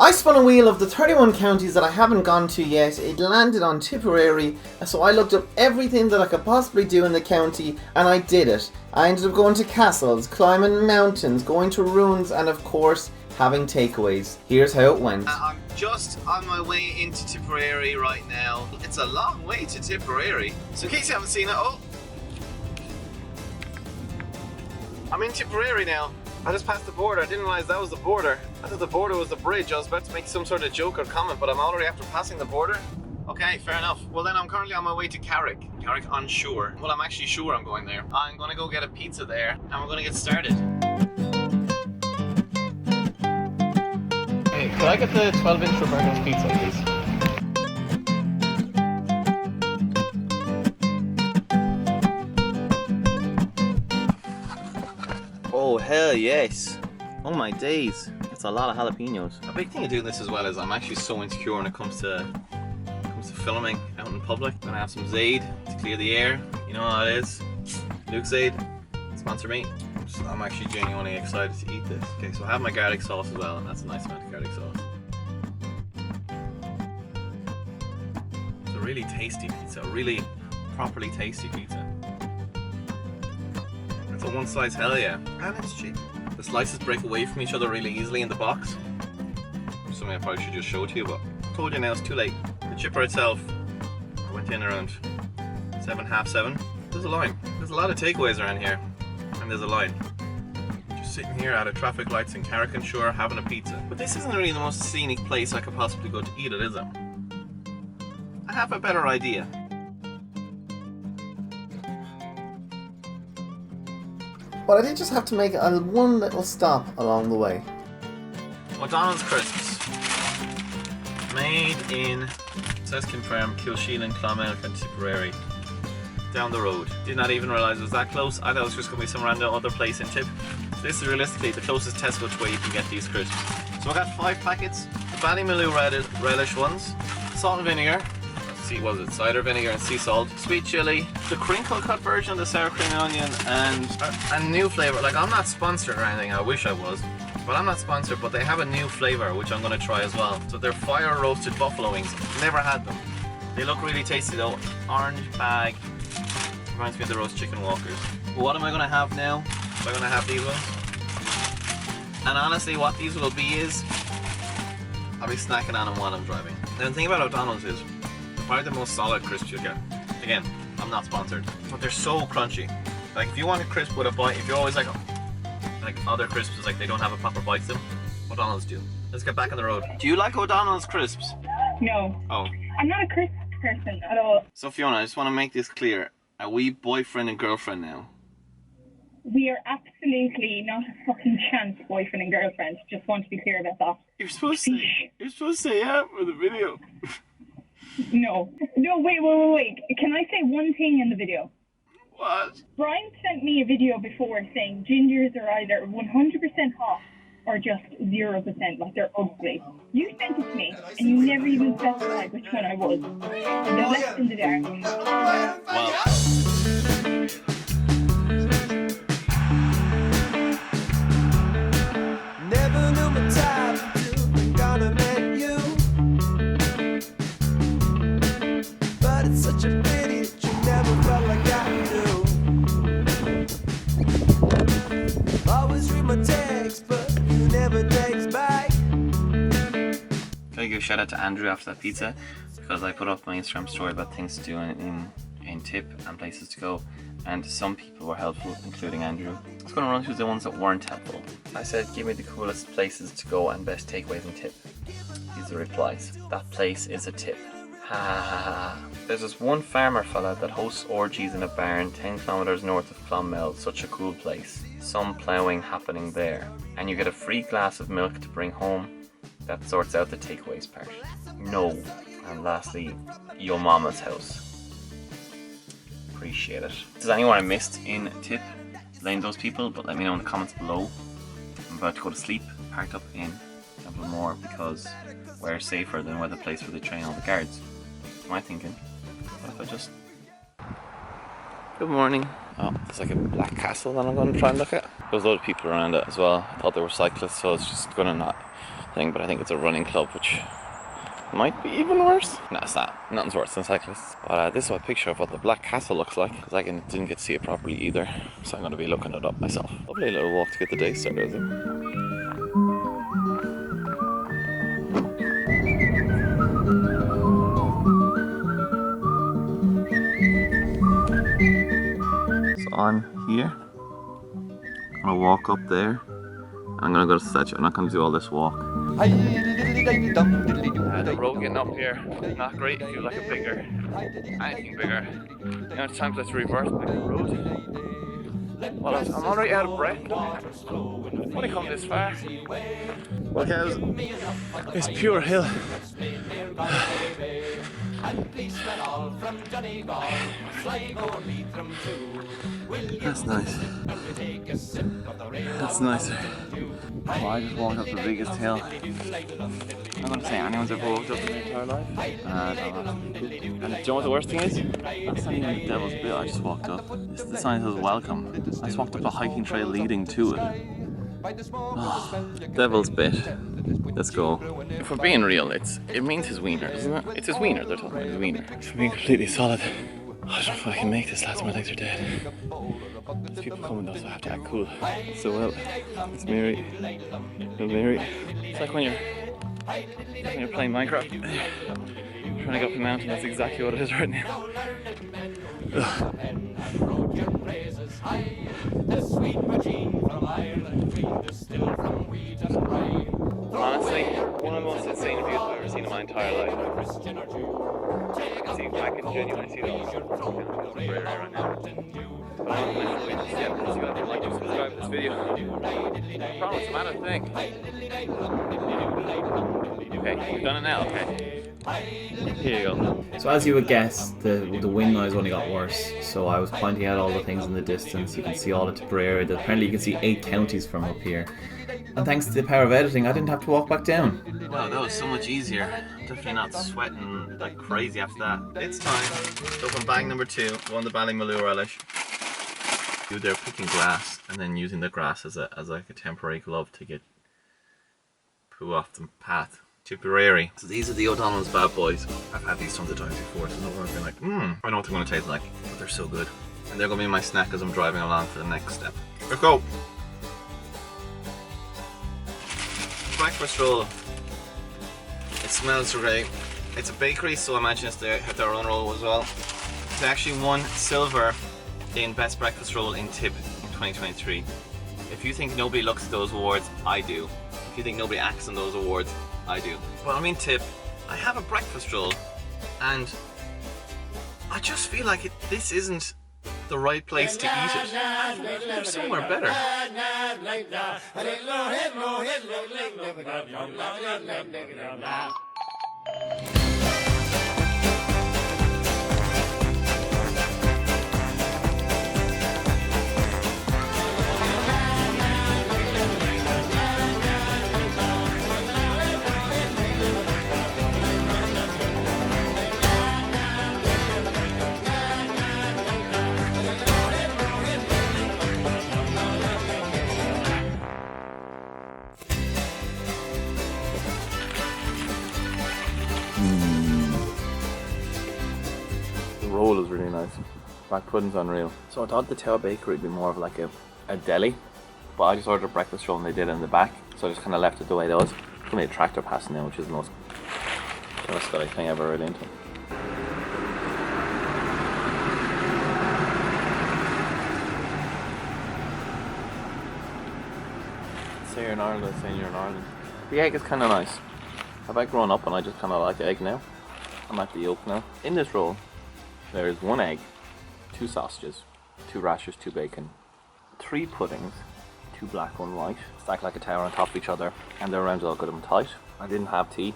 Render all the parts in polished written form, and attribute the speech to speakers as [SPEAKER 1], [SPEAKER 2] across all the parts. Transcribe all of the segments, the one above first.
[SPEAKER 1] I spun a wheel of the 31 counties that I haven't gone to yet. It landed on Tipperary, so I looked up everything that I could possibly do in the county, and I did it. I ended up going to castles, climbing mountains, going to ruins, and of course, having takeaways. Here's how it went. I'm just on my way into Tipperary right now. It's a long way to Tipperary. So in case you haven't seen it, I'm in Tipperary now. I just passed the border. I didn't realise that was the border. I thought the border was the bridge. I was about to make some sort of joke or comment, but I'm already after passing the border. Okay, fair enough. Well then I'm currently on my way to Carrick on shore. Well, I'm actually sure I'm going there. I'm gonna go get a pizza there and we're gonna get started. Hey, could I get the 12-inch Roberto's pizza, please? Oh hell yes. Oh my days. That's a lot of jalapenos. A big thing of doing this as well is I'm actually so insecure when it comes to filming out in public. I'm gonna have some Zaid to clear the air. You know how it is. Luke Zaid, sponsor me. I'm actually genuinely excited to eat this. Okay, so I have my garlic sauce as well, and that's a nice amount of garlic sauce. It's a really tasty pizza, a really properly tasty pizza. It's a one slice hell yeah, and it's cheap. The slices break away from each other really easily in the box. Something I probably should just show to you, but I told you now it's too late. The chipper itself, I went in around 7, half 7. There's a line. There's a lot of takeaways around here, and there's a line. Just sitting here out of traffic lights in Carrick and Shore having a pizza. But this isn't really the most scenic place I could possibly go to eat it, is it? I have a better idea. But I did just have to make one little stop along the way. O'Donnell's crisps. Made in, it says confirmed, Kilsheelan, Clonmel and Tipperary. Down the road. Did not even realise it was that close. I thought it was just going to be some random other place in Tipp. This is realistically the closest Tesco to where you can get these crisps. So I got 5 packets. The Ballymaloe relish ones. Salt and vinegar. Was it cider vinegar and sea salt, sweet chili, the crinkle cut version of the sour cream and onion, and a new flavour. Like, I'm not sponsored or anything, I wish I was, but I'm not sponsored, but they have a new flavour which I'm going to try as well. So they're fire roasted buffalo wings. Never had them. They look really tasty though. Orange bag. Reminds me of the roast chicken walkers. But what am I going to have now? So I'm going to have these ones. And honestly what these will be is I'll be snacking on them while I'm driving. And the thing about O'Donnell's is probably the most solid crisps you'll get. Again, I'm not sponsored, but they're so crunchy. Like, if you want a crisp with a bite, if you're always like other crisps, like they don't have a proper bite to them, O'Donnell's do. Let's get back on the road. Do you like O'Donnell's crisps?
[SPEAKER 2] No.
[SPEAKER 1] Oh.
[SPEAKER 2] I'm not a crisp person at all.
[SPEAKER 1] So Fiona, I just want to make this clear. Are we boyfriend and girlfriend now?
[SPEAKER 2] We are absolutely not a fucking chance boyfriend and girlfriend. Just want to be clear about that.
[SPEAKER 1] You're supposed to say yeah for the video.
[SPEAKER 2] No, wait. Can I say one thing in the video?
[SPEAKER 1] What?
[SPEAKER 2] Brian sent me a video before saying gingers are either 100% hot or just 0%, like they're ugly. You sent it to me, and you never even specified which one I was. They're left in the dark.
[SPEAKER 1] Well.
[SPEAKER 3] Never knew my type until I gonna met you. But it's such a pity that you never felt like I do. Always read my text, but you never text back.
[SPEAKER 1] Can I give a shout out to Andrew after that pizza? Because I put up my Instagram story about things to do in Tipp and places to go, and some people were helpful, including Andrew. I was going to run through the ones that weren't helpful. I said, give me the coolest places to go and best takeaways in Tipp. These are the replies. That place is a Tipp. Ha ha ha ha. There's this one farmer fella that hosts orgies in a barn 10 kilometers north of Clonmel. Such a cool place. Some ploughing happening there. And you get a free glass of milk to bring home. That sorts out the takeaways part. No. And lastly, your mama's house. Appreciate it. If there's anyone I missed in Tipp, blame those people, but let me know in the comments below. I'm about to go to sleep, parked up in Templemore because we're safer than we're the place where they train all the guards. What am I thinking? What if I just... Good morning. Oh, there's like a black castle that I'm going to try and look at. There's a lot of people around it as well. I thought they were cyclists, so I was just going to not thing, but I think it's a running club, which might be even worse. No, it's not. Nothing's worse than cyclists. But this is a picture of what the Black Castle looks like, because I didn't get to see it properly either, so I'm going to be looking it up myself. Lovely little walk to get the day started, isn't it? So I'm here. I'm going to walk up there. I'm going to go to the statue. I'm not going to do all this walk. The road getting up here, not great. If you like a bigger, anything bigger. You know, it's time to reverse back the road. Well, I'm already out of breath. I've only come this far. Look out, it's pure hill. That's nice. That's nicer. Well, I just walked up the biggest hill. I'm going to say anyone's ever walked up in their entire life. And do you know what the worst thing is? That's not even the Devil's Bit I just walked up. It's the sign that says welcome. I just walked up a hiking trail leading to it. Oh, Devil's Bit. Let's go. If we're being real, it means his wiener, doesn't it? It's his wiener, they're talking about his wiener. If I'm being completely solid, I don't know if I can make this, lads, my legs are dead. There's people coming though, so I have to act cool. So well, it's Mary. Little Mary. It's like when you're playing Minecraft. Trying to go up the mountain, that's exactly what it is right now. Honestly, one of the most insane views I've ever seen in my entire life. See, I can genuinely see it all right now. But I'm not going to see it because you have to like and subscribe to this video. I promise, I'm at a thing. Okay, we've done it now, okay. Here you go.
[SPEAKER 4] So as you would guess, the wind noise only got worse. So I was pointing out all the things in the distance. You can see all the Tipperary. Apparently you can see 8 counties from up here. And thanks to the power of editing, I didn't have to walk back down.
[SPEAKER 1] Wow, that was so much easier. Definitely not sweating like crazy after that. It's time to open bag number 2, one the Ballymaloe relish. They're picking grass and then using the grass as like a temporary glove to get poo off the path. Tipperary. So these are the O'Donnell's bad boys. I've had these tons of times before, so I've been like, I know what they're going to taste like, but they're so good. And they're going to be my snack as I'm driving along for the next step. Let's go! Breakfast roll. It smells great. It's a bakery, so I imagine they have their own roll as well. They actually won silver in Best Breakfast Roll in Tipp in 2023. If you think nobody looks at those awards, I do. If you think nobody acts on those awards, I do. Well, I mean, Tipp, I have a breakfast roll, and I just feel like this isn't the right place to eat it. There's somewhere better. The roll is really nice. Black pudding's unreal. So I thought the Tower Bakery would be more of like a deli, but I just ordered a breakfast roll and they did it in the back, so I just kind of left it the way it was. There's only a tractor passing now, which is the most telescopic thing I've ever read into. Say you're in Ireland, saying you're in Ireland. The egg is kind of nice. Have I grown up and I just kind of like egg now? I'm at the yolk now. In this roll, there is 1 egg, 2 sausages, 2 rashers, 2 bacon, 3 puddings, 2 black, 1 white, stacked like a tower on top of each other, and they're around all good and tight. I didn't have tea.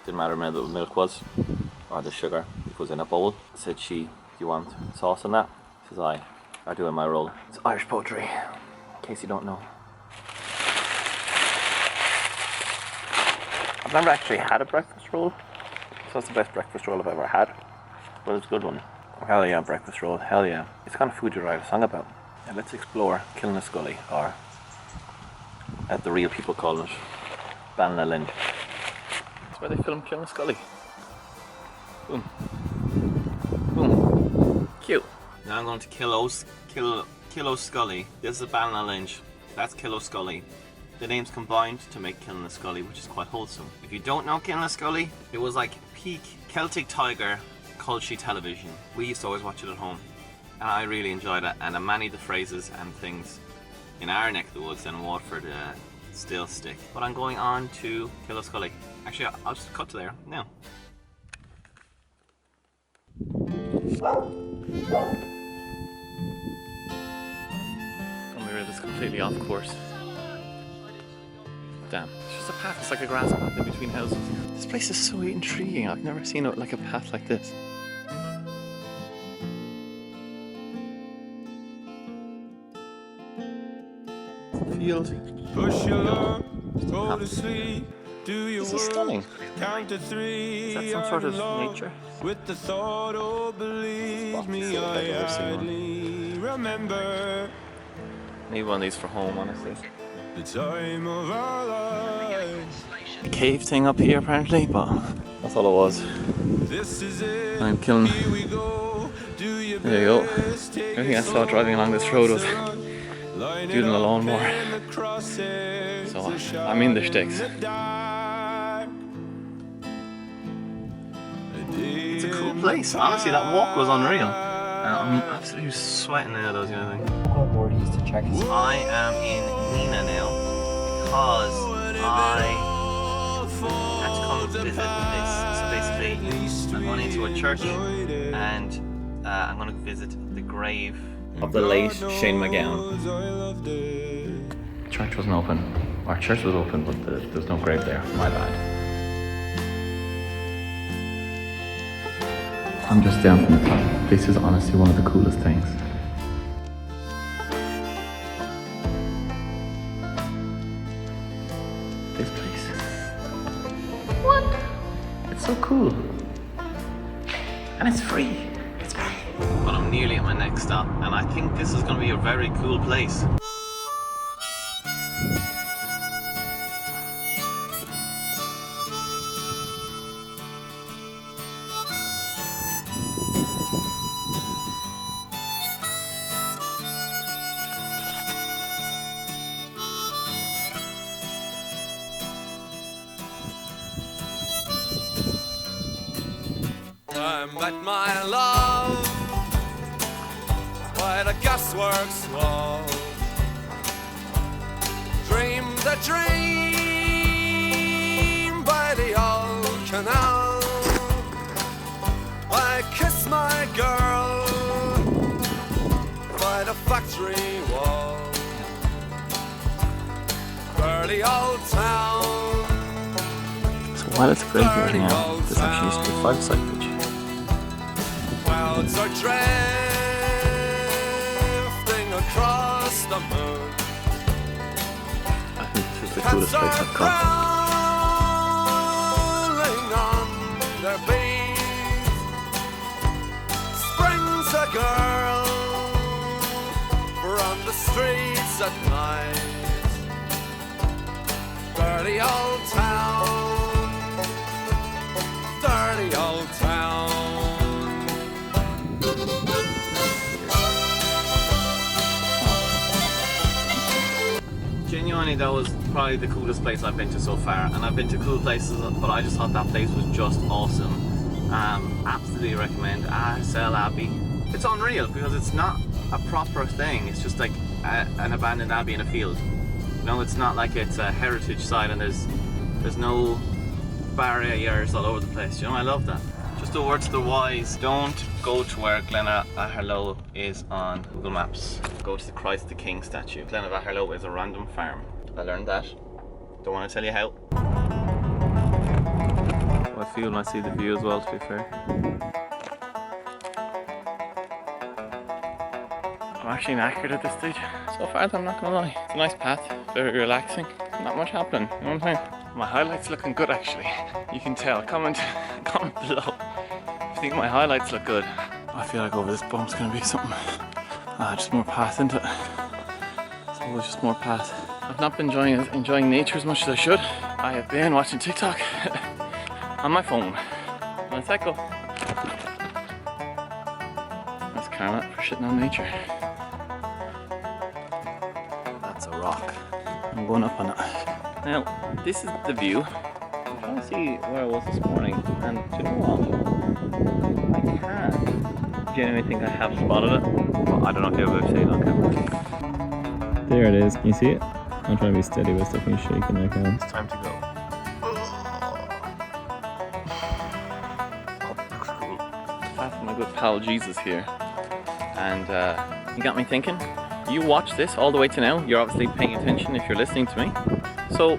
[SPEAKER 1] Didn't matter how the milk was or the sugar. It was in a bowl. Said she, "Do you want sauce on that?" Says I do in my roll. It's Irish poetry, in case you don't know. I've never actually had a breakfast roll, so that's the best breakfast roll I've ever had. But it's a good one. Hell yeah, breakfast roll, hell yeah. It's kind of food you write a song about. And let's explore Killinascully, or as the real people call it, Ballinallinge. That's where they filmed Killing Scully. Boom. Boom. Cute. Now I'm going to Kilo Scully. This is Ballinallinge. That's Kilo Scully. The names combined to make Killing Scully, which is quite wholesome. If you don't know Killing Scully, it was like peak Celtic Tiger culture television. We used to always watch it at home, and I really enjoyed it. And many of the phrases and things in our neck of the woods in Waterford still stick. But I'm going on to Kilo Scully. Actually, I'll just cut to there now. We're just completely off course. Damn, it's just a path. It's like a grass path in between houses. This place is so intriguing. I've never seen like a path like this. Field.
[SPEAKER 3] Push your luck, go to sleep. Do your
[SPEAKER 1] This is stunning.
[SPEAKER 3] Count to 3.
[SPEAKER 1] Is that some sort of nature?
[SPEAKER 3] With the thought, oh, believe me, I hardly remember
[SPEAKER 1] Need one of these for home, honestly.
[SPEAKER 3] the time of our lives.
[SPEAKER 1] A cave thing up here, apparently, but that's all it was.
[SPEAKER 3] This is it.
[SPEAKER 1] I'm killing.
[SPEAKER 3] Here we go. Do your
[SPEAKER 1] There you go.
[SPEAKER 3] best. Take
[SPEAKER 1] Everything I saw driving along this road was doing a lawnmower. So I'm in the sticks. It's a cool place. Honestly, that walk was unreal. I'm absolutely sweating now, those kind of things. I am in Nina now because I had to come visit this. So basically, I'm going into a church and I'm going to visit the grave
[SPEAKER 4] Of the late Shane McGowan.
[SPEAKER 1] Church wasn't open. Our church was open, but there's no grave there. My bad. I'm just down from the top. This is honestly one of the coolest things. This place. What? It's so cool. And it's free. It's free. But I'm nearly at my next stop, and I think this is going to be a very cool place.
[SPEAKER 3] I met my love by the gasworks wall. Dreamed a dream by the old canal. I kissed my girl by the factory wall. Burly old town.
[SPEAKER 1] So while it's great here now, this actually used to be a 5-side pitch.
[SPEAKER 3] Clouds are drifting across the moon.
[SPEAKER 1] I think this is the coolest place I've come.
[SPEAKER 3] Crawling on their beat. Springs a girl from the streets at night. Dirty old town. Dirty old town.
[SPEAKER 1] Genuinely, that was probably the coolest place I've been to so far, and I've been to cool places, but I just thought that place was just awesome. Absolutely recommend Arcell Abbey. It's unreal because it's not a proper thing. It's just like an abandoned abbey in a field. You know, it's not like it's a heritage site and there's no barriers all over the place. You know, I love that. Just a word to the wise: don't go to where Glenavahirlow is on Google Maps. Go to the Christ the King statue. Glenavahirlow is a random farm. I learned that. Don't want to tell you how. I feel when I see the view as well, to be fair. I'm actually knackered at this stage. So far, I'm not gonna lie. It's a nice path, very relaxing. Not much happening, you know what I'm saying? My highlights looking good actually. You can tell. Comment below if you think my highlights look good. I feel like over this bump's gonna be something. Just more path into it. So it's just more path. I've not been enjoying nature as much as I should.
[SPEAKER 4] I have been watching TikTok on my phone. Let's go. That's karma for shitting on nature. That's a rock. I'm going up on it. Now, this is the view. I'm trying to see where I was this morning, and do you know what? I can genuinely think I have spotted it, but I don't know if you'll ever see it on camera. There it is. Can you see it? I'm trying to be steady, but it's definitely shaking like that. It's time to go. I have my good pal Jesus here, and he got me thinking. You watch this all the way to now, you're obviously paying attention if you're listening to me. So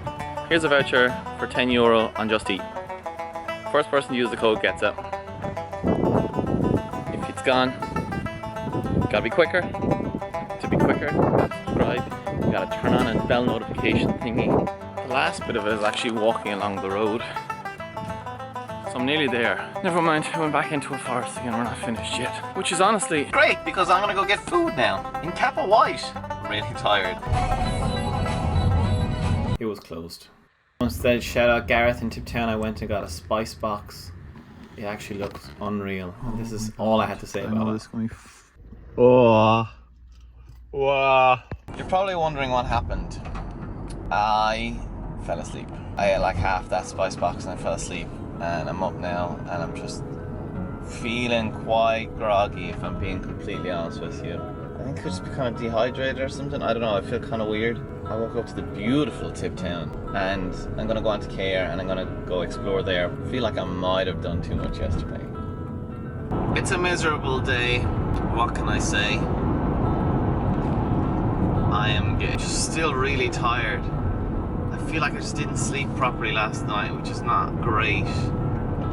[SPEAKER 4] here's a voucher for €10 on Just Eat. First person to use the code gets it. If it's gone, gotta be quicker. To be quicker, you gotta subscribe. You gotta turn on a bell notification thingy. The last bit of it is actually walking along the road. So I'm nearly there. Never mind, I went back into a forest again, we're not finished yet. Which is honestly
[SPEAKER 1] Great, because I'm gonna go get food now in Kappa White. I'm really tired.
[SPEAKER 4] it was closed. Instead, shout out Gareth in Tiptown, I went and got a spice box. It actually looks unreal. This is all I had to say about it.
[SPEAKER 1] Oh. Wow. You're probably wondering what happened. I fell asleep. I ate like half that spice box and I fell asleep. And I'm up now and I'm just feeling quite groggy, if I'm being completely honest with you. I think I could just be kind of dehydrated or something. I don't know, I feel kind of weird. I woke up to the beautiful Tiptown and I'm gonna go on to Care and I'm gonna go explore there. I feel like I might have done too much yesterday. It's a miserable day, what can I say? I am just still really tired. I feel like I just didn't sleep properly last night, which is not great.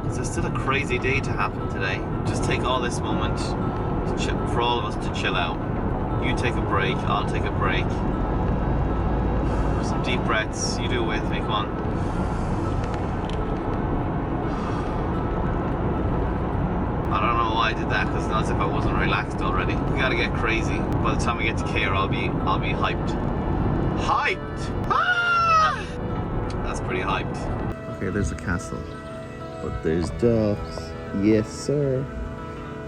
[SPEAKER 1] It's still a crazy day to happen today. Just take all this moment for all of us to chill out. You take a break, I'll take a break. Some deep breaths, you do it with me, come on. I don't know why I did that, because it's not as if I wasn't relaxed already. We gotta get crazy. By the time we get to Care, I'll be hyped. Hyped! Ah! That's pretty hyped. Okay, there's a castle. But there's dogs. Yes, sir.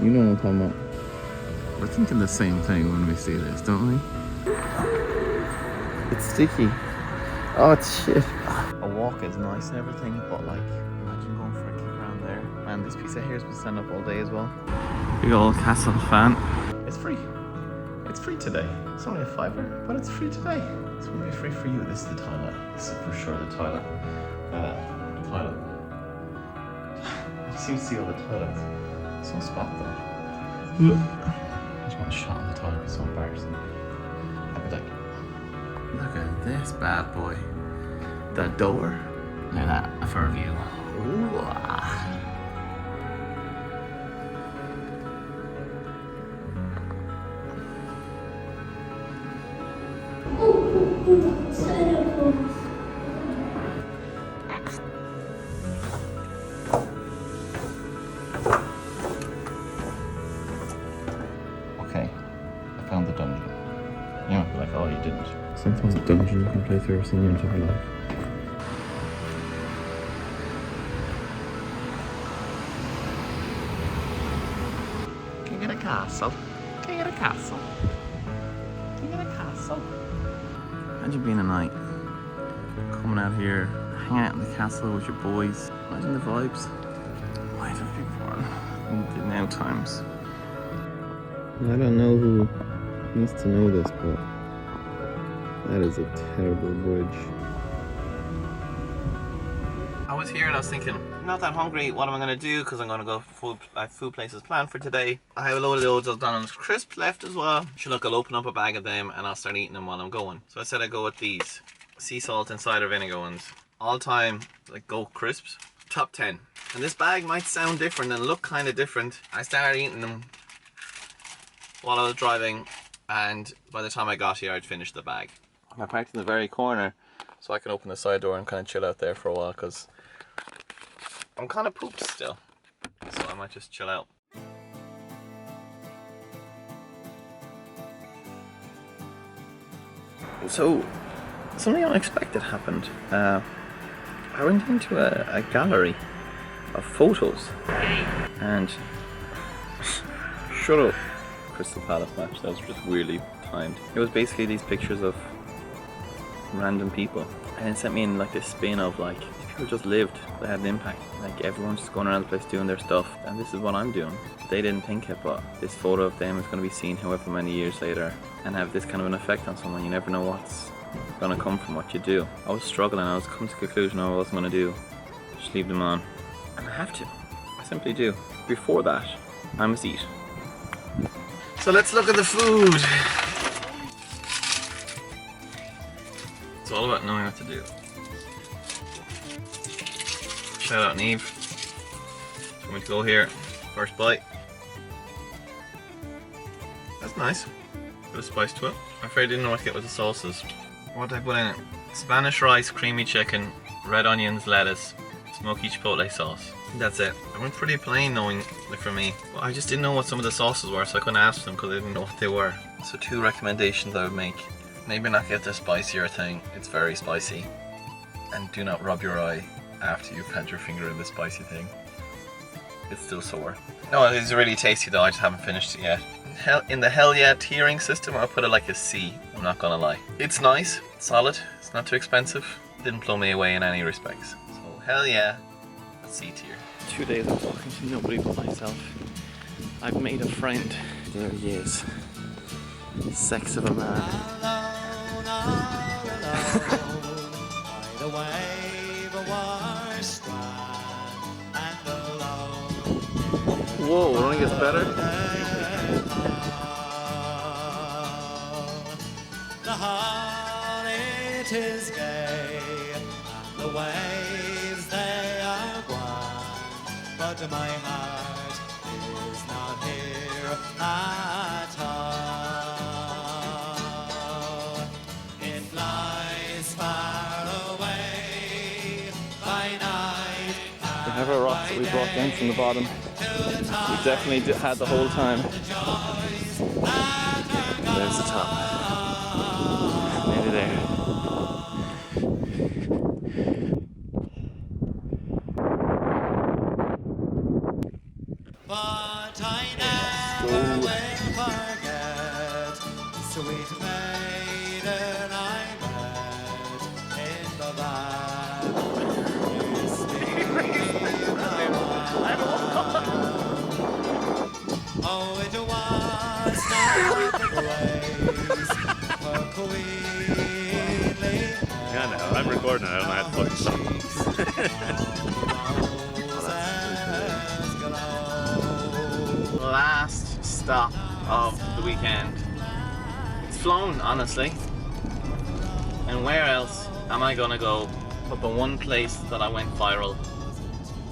[SPEAKER 1] You know what I'm talking about. We're thinking the same thing when we see this, don't we? It's sticky. Oh, it's shit. A walk is nice and everything, but like, imagine going for a kick around there. Man, this piece of hair's been standing up all day as well. Big old castle fan. It's free. It's free today. It's only a $5, but it's free today. It's gonna be free for you. This is the toilet. This is for sure the toilet. Toilet. You seem to see all the toilets. There's no spot though. Look. I just want a shot in the toilet. It's so embarrassing. I'd be like, look at this bad boy. The door. Look at that for a view. Ooh. Okay, I found the dungeon. You might be like, oh, you didn't. Sometimes a dungeon you can play through in your entire life. Can you get a castle? Can you get a castle? Can you get a castle? Imagine being a knight, coming out here, hanging out in the castle with your boys. Imagine the vibes. Why don't be born in the now times? I don't know who needs to know this, but that is a terrible bridge. I was here and I was thinking, I'm not that hungry, what am I going to do? Because I'm going to go I have food places planned for today. I have a load of those Donald's crisps left as well. So look, I'll open up a bag of them and I'll start eating them while I'm going. So I said I'd go with these sea salt and cider vinegar ones. All time, like Go crisps, top 10. And this bag might sound different and look kind of different. I started eating them while I was driving, and by the time I got here I'd finished the bag. I parked in the very corner so I can open the side door and kind of chill out there for a while because I'm kind of pooped still, so I might just chill out. So something unexpected happened. I went into a gallery of photos and shut up. Crystal Palace match, that was just weirdly timed. It was basically these pictures of random people, and it sent me in like this spin of like, these people just lived, they had an impact. Like everyone's just going around the place doing their stuff, and this is what I'm doing. They didn't think it, but this photo of them is going to be seen however many years later and have this kind of an effect on someone. You never know what's going to come from what you do. I was struggling, I was coming to the conclusion I wasn't going to do. Just leave them on. And I have to. I simply do. Before that, I must eat. So let's look at the food. It's all about knowing what to do. Shout out Neve. I'm going to go here. First bite. That's nice. Bit of spice to it. I'm afraid I didn't know what to get with the sauces. What did I put in it? Spanish rice, creamy chicken, red onions, lettuce, smoky chipotle sauce. That's it. I went pretty plain knowing for me. Well, I just didn't know what some of the sauces were, so I couldn't ask them because I didn't know what they were. So 2 recommendations I would make. Maybe not get the spicier thing. It's very spicy. And do not rub your eye after you've had your finger in the spicy thing. It's still sore. No, it's really tasty though. I just haven't finished it yet. In the hell yeah tiering system, I'll put it like a C. I'm not gonna lie. It's nice, it's solid, it's not too expensive. Didn't blow me away in any respects. So hell yeah, a C tier. 2 days of talking to nobody but myself. I've made a friend. There he is. Sex of a man. Whoa, it only gets better. The heart it is gay, and the waves they are wide, but my heart is not here at all. It flies far away by night. The never rocks that we brought down from the bottom. We definitely had the whole time. There's the top. Nearly there. But I never will forget the sweet maiden I met in the oh, it was not the grace her queenly. Yeah, no, I'm recording it. I don't know how to fucking stop. Last stop of the weekend. It's flown, honestly. And where else am I gonna go but the one place that I went viral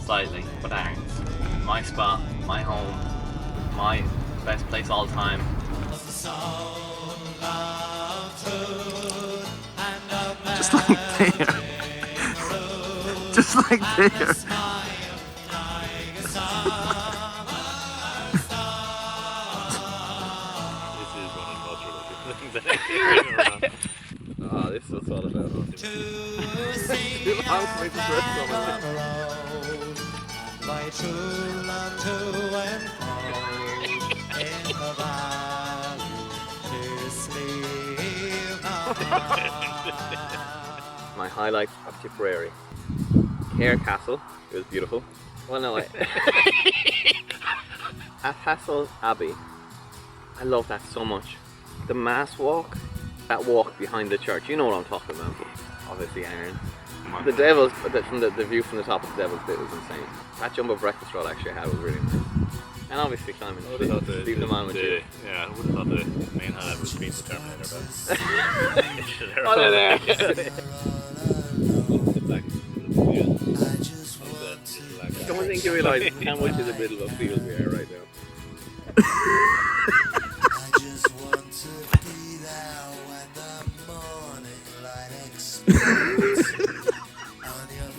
[SPEAKER 1] slightly, but aren't? My spot, my home, my best place all time. Just like there. Just like there. Oh, this is what's all about. My true love to and fro in the valley to sleep. My highlights of Tipperary. Care Castle, it was beautiful. Well, no, at Castle Abbey, I love that so much. The Mass walk, that walk behind the church, you know what I'm talking about. Obviously, Aaron. The Devil's, from the view from the top of the Devil's Pit was insane. That jumbo breakfast roll actually I had was really nice. And obviously climbing, leave them on with you.
[SPEAKER 5] Yeah, I would have thought the main highlight was being the Terminator, but...
[SPEAKER 1] Oh, there! Don't think you realise how much in the middle of a field we are right now.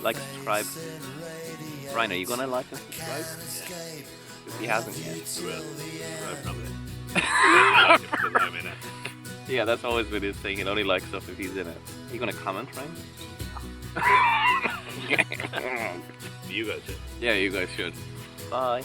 [SPEAKER 1] Like, subscribe. Ryan, are you gonna like and subscribe? Yeah. If he hasn't yet.
[SPEAKER 5] He will. Probably. I'm in it.
[SPEAKER 1] Yeah, that's always been his thing. He'll only like stuff if he's in it. Are you gonna comment, Ryan?
[SPEAKER 5] You guys should.
[SPEAKER 6] Yeah, you guys should.
[SPEAKER 1] Bye.